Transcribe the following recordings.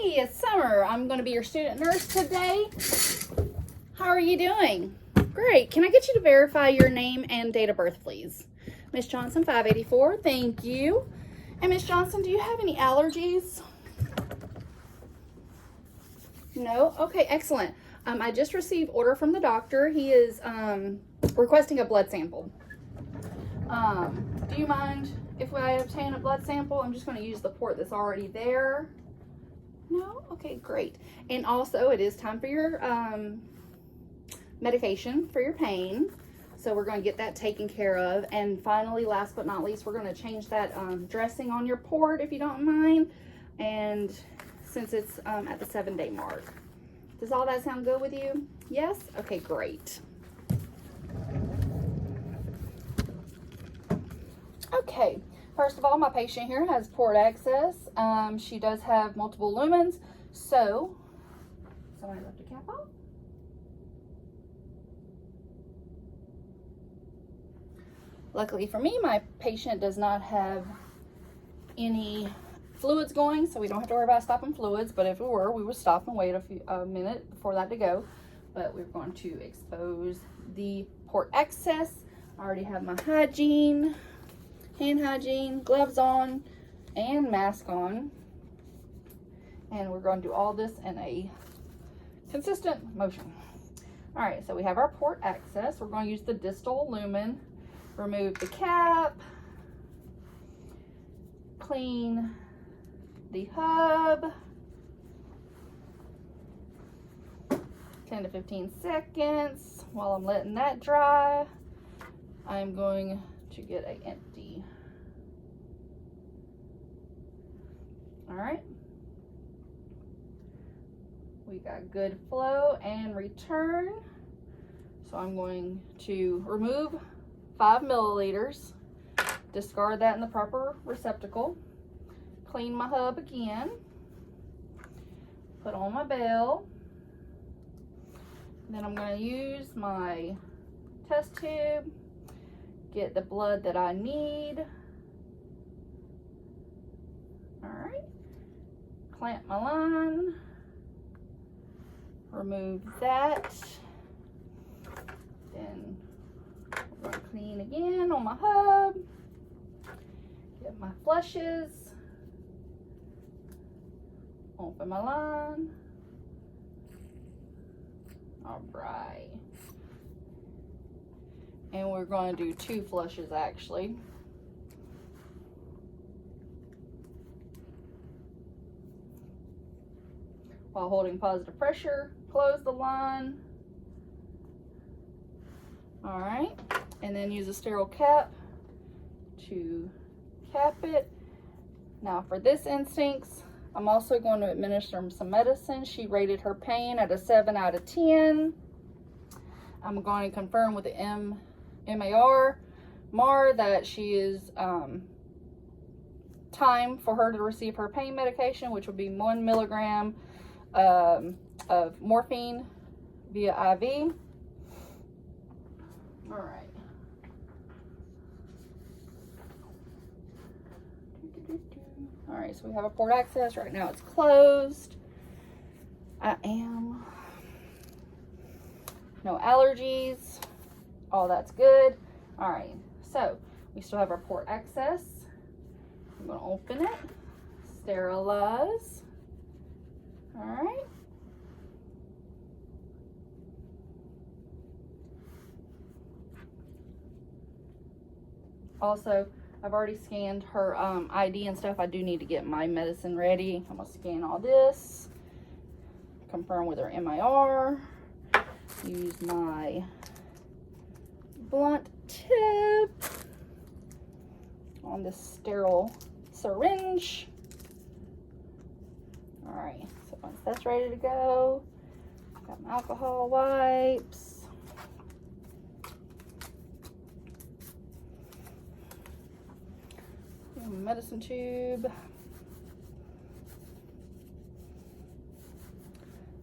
Hey, it's Summer. I'm going to be your student nurse today. How are you doing? Great. Can I get you to verify your name and date of birth, please? Miss Johnson, 584. Thank you. And Miss Johnson, do you have any allergies? No? Okay, excellent. I just received order from the doctor. He is requesting a blood sample. Do you mind if I obtain a blood sample? I'm just going to use the port that's already there. No? Okay, great. And also, it is time for your medication for your pain. So we're going to get that taken care of. And finally, last but not least, we're going to change that dressing on your port, if you don't mind. And since it's at the 7-day mark. Does all that sound good with you? Yes? Okay, great. Okay, first of all, my patient here has port access. She does have multiple lumens. So, somebody left a cap off. Luckily for me, my patient does not have any fluids going, so we don't have to worry about stopping fluids. But if it were, we would stop and wait a minute for that to go. But we're going to expose the port access. I already have my hygiene, hand hygiene, gloves on, and mask on. And we're going to do all this in a consistent motion. All right, so we have our port access. We're going to use the distal lumen. Remove the cap. Clean the hub. 10 to 15 seconds. While I'm letting that dry, I'm going to get an empty. All right. We got good flow and return. So I'm going to remove 5 milliliters, discard that in the proper receptacle, clean my hub again, put on my bell. Then I'm going to use my test tube, get the blood that I need. All right, clamp my line, remove that, then I'm going to clean again on my hub, get my flushes, open my line. All right. And we're going to do 2 flushes actually. While holding positive pressure, close the line. All right. And then use a sterile cap to cap it. Now for this instincts, I'm also going to administer some medicine. She rated her pain at a 7 out of 10. I'm going to confirm with the MAR that she is time for her to receive her pain medication, which would be 1 milligram of morphine via IV. All right. All right, so we have a port access. Right now it's closed. No allergies. All that's good. All right, so we still have our port access. I'm gonna open it, sterilize. All right. Also, I've already scanned her ID and stuff. I do need to get my medicine ready. I'm gonna scan all this, confirm with her MIR, use my blunt tip on this sterile syringe. All right, so once that's ready to go, got my alcohol wipes. Medicine tube.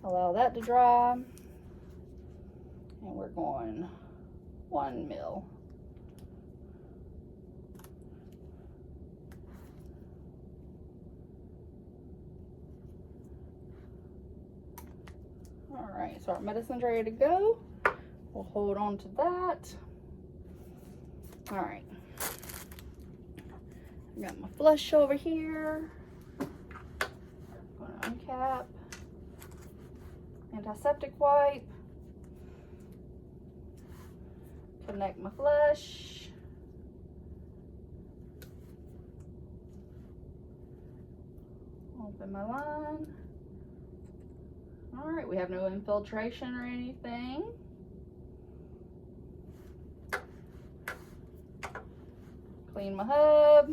Allow that to dry. And we're going 1 ml. All right, so our medicine's ready to go. We'll hold on to that. All right. I got my flush over here. I'm gonna uncap. Antiseptic wipe. Connect my flush. Open my line. All right, we have no infiltration or anything. Clean my hub.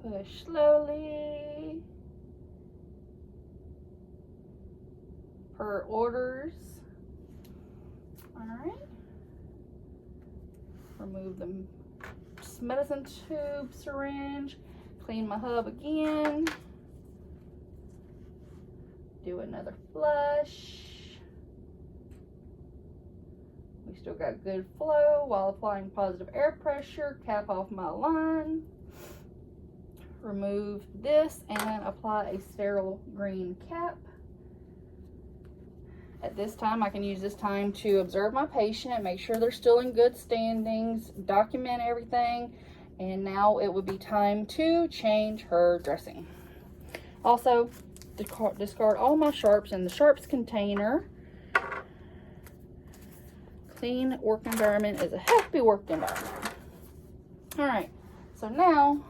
Push slowly. Per orders. All right. Remove the medicine tube, syringe. Clean my hub again. Do another flush. We still got good flow while applying positive air pressure. Cap off my line. Remove this and apply a sterile green cap. At this time, I can use this time to observe my patient, make sure they're still in good standings, document everything, and now it would be time to change her dressing. Also, discard all my sharps in the sharps container. Clean work environment is a happy work environment. All right, so now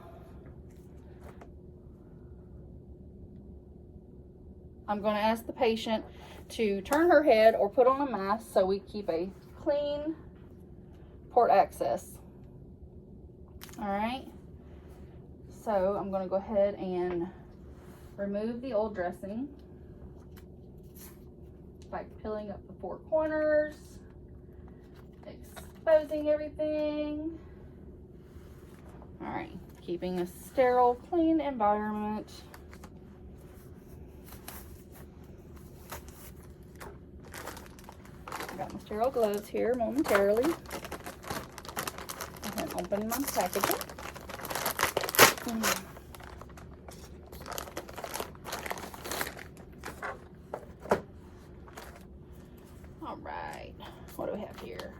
I'm going to ask the patient to turn her head or put on a mask so we keep a clean port access. All right, so I'm going to go ahead and remove the old dressing by peeling up the four corners, exposing everything. All right, keeping a sterile, clean environment. Got my sterile gloves here momentarily. Go ahead and open my packaging. All right, what do we have here?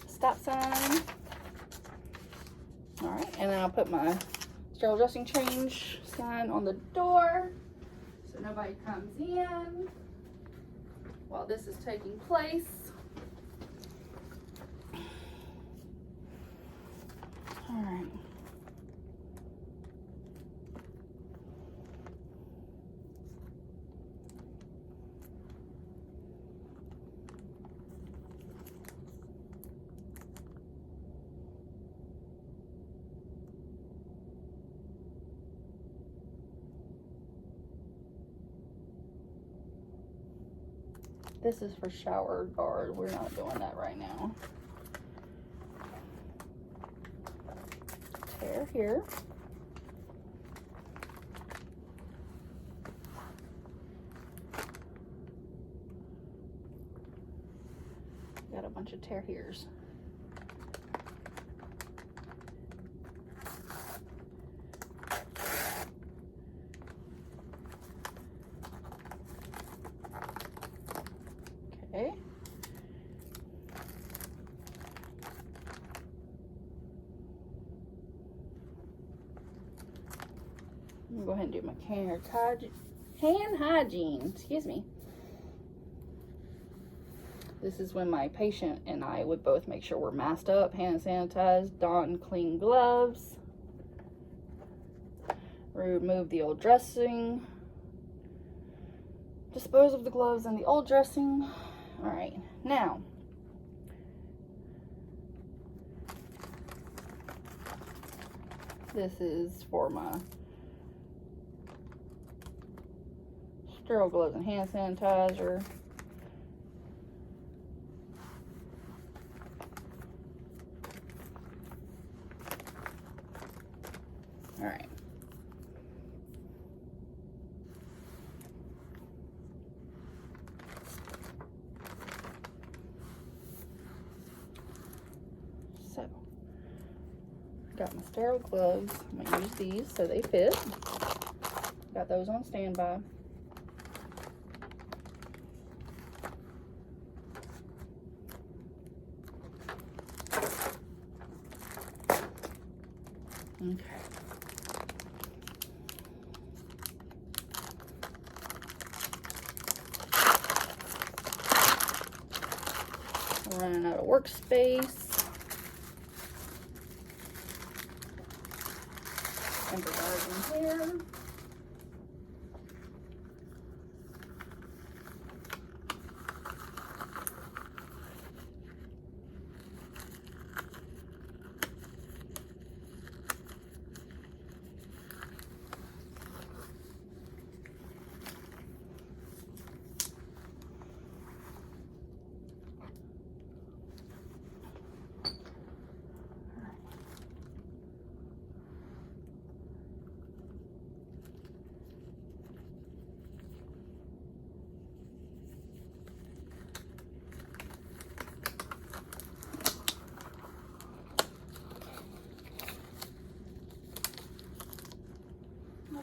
Stop sign. All right, and then I'll put my sterile dressing change sign on the door so nobody comes in while this is taking place. All right. This is for shower guard. We're not doing that right now. Tear here. Got a bunch of tear here's. Okay. I'm gonna go ahead and do my hand hygiene. Excuse me. This is when my patient and I would both make sure we're masked up, hand sanitized, don clean gloves, remove the old dressing, dispose of the gloves and the old dressing. All right, now this is for my sterile gloves and hand sanitizer. All right. So Got my sterile gloves. I'm gonna use these so they fit. Got those on standby. Okay. I'm running out of workspace. And the guards in here.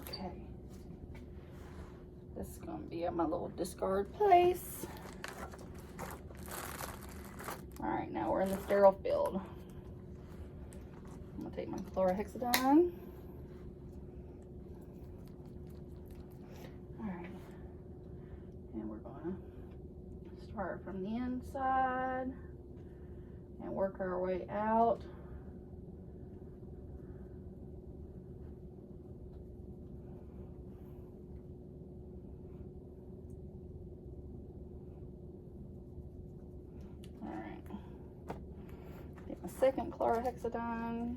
Okay. This is going to be at my little discard place. Alright, now we're in the sterile field. I'm going to take my chlorhexidine. Alright. And we're going to start from the inside and work our way out. Second chlorhexidine.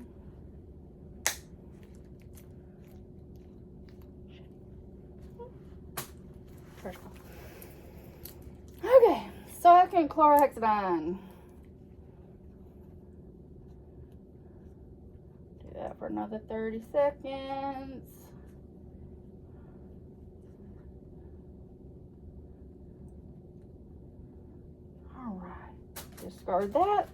Okay, second chlorhexidine. Do that for another 30 seconds. All right, discard that.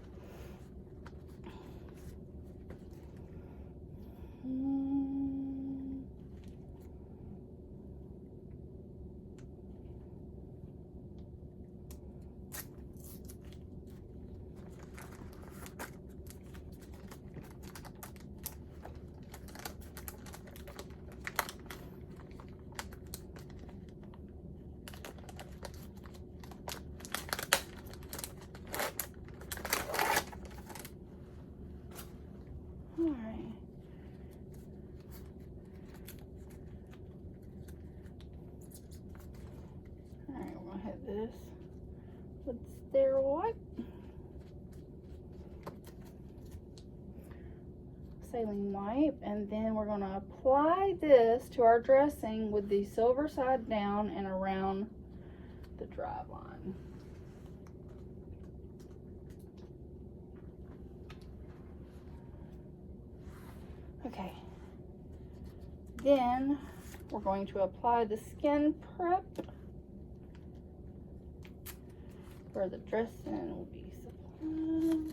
This with sterile wipe, saline wipe, and then we're going to apply this to our dressing with the silver side down and around the dry line. Okay, then we're going to apply the skin prep, where the dressing will be supplied.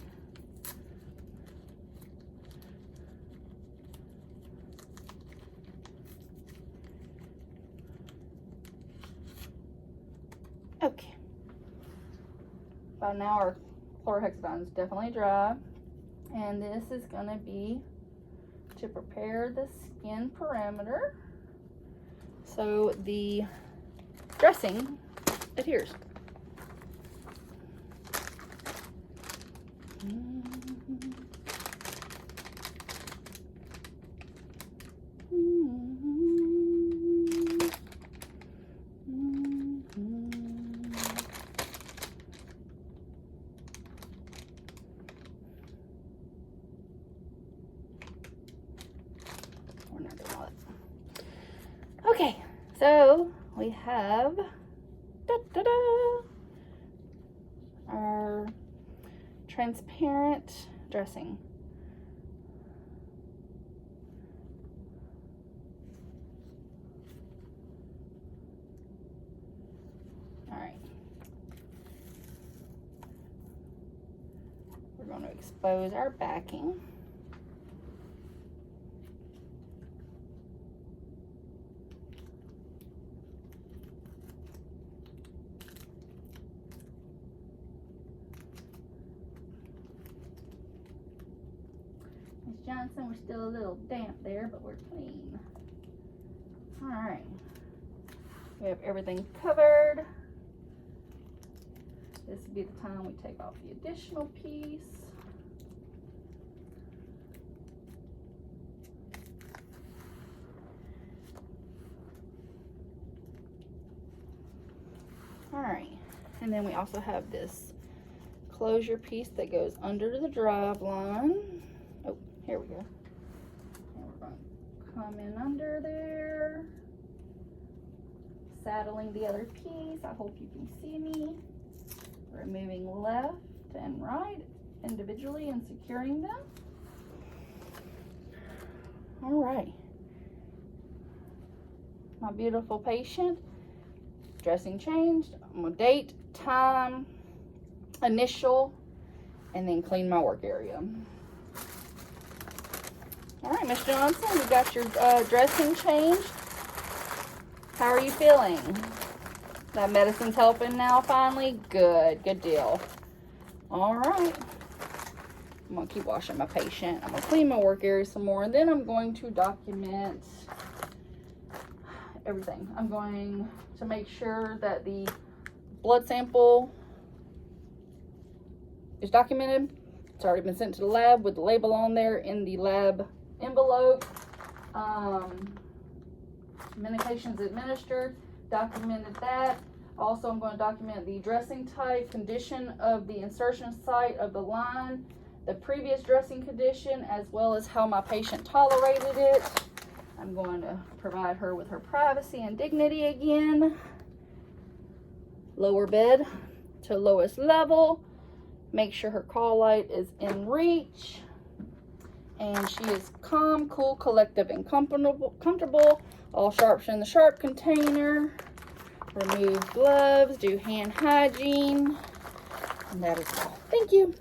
Okay. By now our chlorhexidine is definitely dry, and this is going to be to prepare the skin perimeter so the dressing adheres. Okay, so we have our transparent dressing. All right. We're going to expose our backing. Johnson. We're still a little damp there, but we're clean. All right. We have everything covered. This would be the time we take off the additional piece. All right, and then we also have this closure piece that goes under the drive line. Oh, here we go. And we're going to come in under there, saddling the other piece. I hope you can see me. Removing left and right individually and securing them. All right. My beautiful patient, dressing changed. I'm gonna date, time, initial, and then clean my work area. All right, Miss Johnson, you got your dressing changed. How are you feeling? That medicine's helping now finally? Good, good deal. All right. I'm gonna keep washing my patient. I'm gonna clean my work area some more, and then I'm going to document everything. I'm going to make sure that the blood sample is documented. It's already been sent to the lab with the label on there in the lab envelope. Medications administered, documented that. Also, I'm going to document the dressing type, condition of the insertion site of the line, the previous dressing condition, as well as how my patient tolerated it. I'm going to provide her with her privacy and dignity again. Lower bed to lowest level. Make sure her call light is in reach. And she is calm, cool, collective, and comfortable. All sharps in the sharp container. Remove gloves, do hand hygiene. And that is all. Thank you.